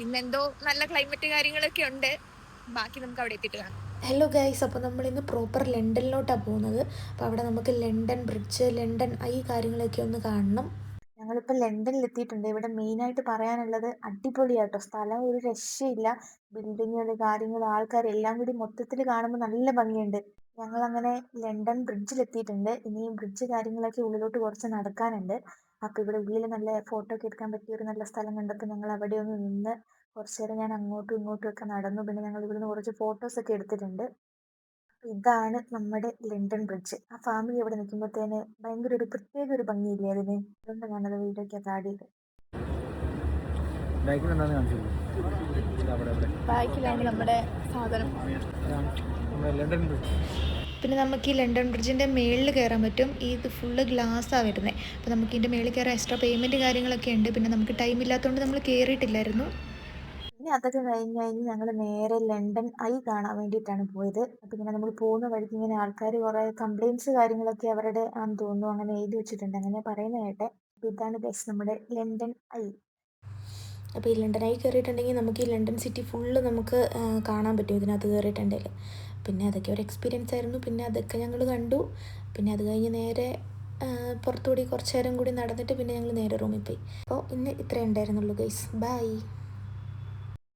ഇന്നെന്തോ നല്ല ക്ലൈമറ്റ് കാര്യങ്ങളൊക്കെ ഉണ്ട്. ബാക്കി നമുക്ക് അവിടെ എത്തിയിട്ട് കാണാം. ഹലോ ഗൈസ്, അപ്പോൾ നമ്മളിന്ന് പ്രോപ്പർ ലണ്ടനിലോട്ടാണ് പോകുന്നത്. അപ്പോൾ അവിടെ നമുക്ക് ലണ്ടൻ ബ്രിഡ്ജ്, ലണ്ടൻ ഐ കാര്യങ്ങളൊക്കെ ഒന്ന് കാണണം. ഞങ്ങളിപ്പോൾ ലണ്ടനിൽ എത്തിയിട്ടുണ്ട്. ഇവിടെ മെയിനായിട്ട് പറയാനുള്ളത് അടിപൊളിയാട്ടോ, സ്ഥലം ഒരു രക്ഷയില്ല. ബിൽഡിങ്ങുകൾ, കാര്യങ്ങൾ, ആൾക്കാർ എല്ലാം കൂടി മൊത്തത്തിൽ കാണുമ്പോൾ നല്ല ഭംഗിയുണ്ട്. ഞങ്ങളങ്ങനെ ലണ്ടൻ ബ്രിഡ്ജിലെത്തിയിട്ടുണ്ട്. ഇനി ബ്രിഡ്ജ് കാര്യങ്ങളൊക്കെ ഉള്ളിലോട്ട് കുറച്ച് നടക്കാനുണ്ട്. അപ്പോൾ ഇവിടെ ഉള്ളിൽ നല്ല ഫോട്ടോ ഒക്കെ എടുക്കാൻ പറ്റിയ ഒരു നല്ല സ്ഥലം കണ്ടപ്പോൾ ഞങ്ങൾ അവിടെ ഒന്ന് നിന്ന് കുറച്ച് നേരം ഞാൻ അങ്ങോട്ടും ഇങ്ങോട്ടും ഒക്കെ നടന്നു. പിന്നെ ഞങ്ങൾ ഇവിടുന്ന് കുറച്ച് ഫോട്ടോസൊക്കെ എടുത്തിട്ടുണ്ട്. ഇതാണ് നമ്മുടെ ലണ്ടൻ ബ്രിഡ്ജ്. ആ ഫാമിലി അവിടെ നിൽക്കുമ്പോഴത്തേന് ഭയങ്കര ഒരു പ്രത്യേക ഒരു ഭംഗിയില്ലേ അതിന്. അതുകൊണ്ട് ഞാനത് വീഡിയോയ്ക്കകത്ത് ആഡ് ചെയ്ത്. ബാക്കിലാണ് നമ്മുടെ സാധനം. പിന്നെ നമുക്ക് ഈ ലണ്ടൻ ബ്രിഡ്ജിൻ്റെ മേളിൽ കയറാൻ പറ്റും. ഇത് ഫുള്ള് ഗ്ലാസ്സാണ് വരുന്നത്. അപ്പോൾ നമുക്ക് ഇതിൻ്റെ മേളിൽ കയറാൻ എക്സ്ട്രാ പേയ്മെൻറ്റ് കാര്യങ്ങളൊക്കെ ഉണ്ട്. പിന്നെ നമുക്ക് ടൈം ഇല്ലാത്തതുകൊണ്ട് നമ്മൾ കയറിയിട്ടില്ലായിരുന്നു. പിന്നെ അതൊക്കെ കഴിഞ്ഞ് ഞങ്ങൾ നേരെ ലണ്ടൻ ഐ കാണാൻ വേണ്ടിയിട്ടാണ് പോയത്. അപ്പം ഇങ്ങനെ നമ്മൾ പോകുന്ന വഴിക്ക് ഇങ്ങനെ ആൾക്കാർ കുറേ കംപ്ലയിൻറ്റ്സ് കാര്യങ്ങളൊക്കെ അവരുടെ ആണെന്ന് തോന്നുന്നു, അങ്ങനെ എഴുതി വെച്ചിട്ടുണ്ട്, അങ്ങനെ പറയുന്ന കേട്ടെ. അപ്പോൾ ഇതാണ് ബസ് നമ്മുടെ ലണ്ടൻ ഐ. അപ്പോൾ ഈ ലണ്ടൻ ഐ കയറിയിട്ടുണ്ടെങ്കിൽ നമുക്ക് ഈ ലണ്ടൻ സിറ്റി ഫുള്ള് നമുക്ക് കാണാൻ പറ്റും ഇതിനകത്ത് കയറിയിട്ടുണ്ടെങ്കിൽ. പിന്നെ അതൊക്കെ ഒരു എക്സ്പീരിയൻസ് ആയിരുന്നു. പിന്നെ അതൊക്കെ ഞങ്ങൾ കണ്ടു. പിന്നെ അത് കഴിഞ്ഞ് നേരെ പുറത്തുകൂടി കുറച്ച് നേരം കൂടി നടന്നിട്ട് പിന്നെ ഞങ്ങൾ നേരെ റൂമിൽ പോയി. അപ്പോൾ ഇന്ന് ഇത്രയേ ഉണ്ടായിരുന്നുള്ളൂ ഗൈസ്. ബൈ.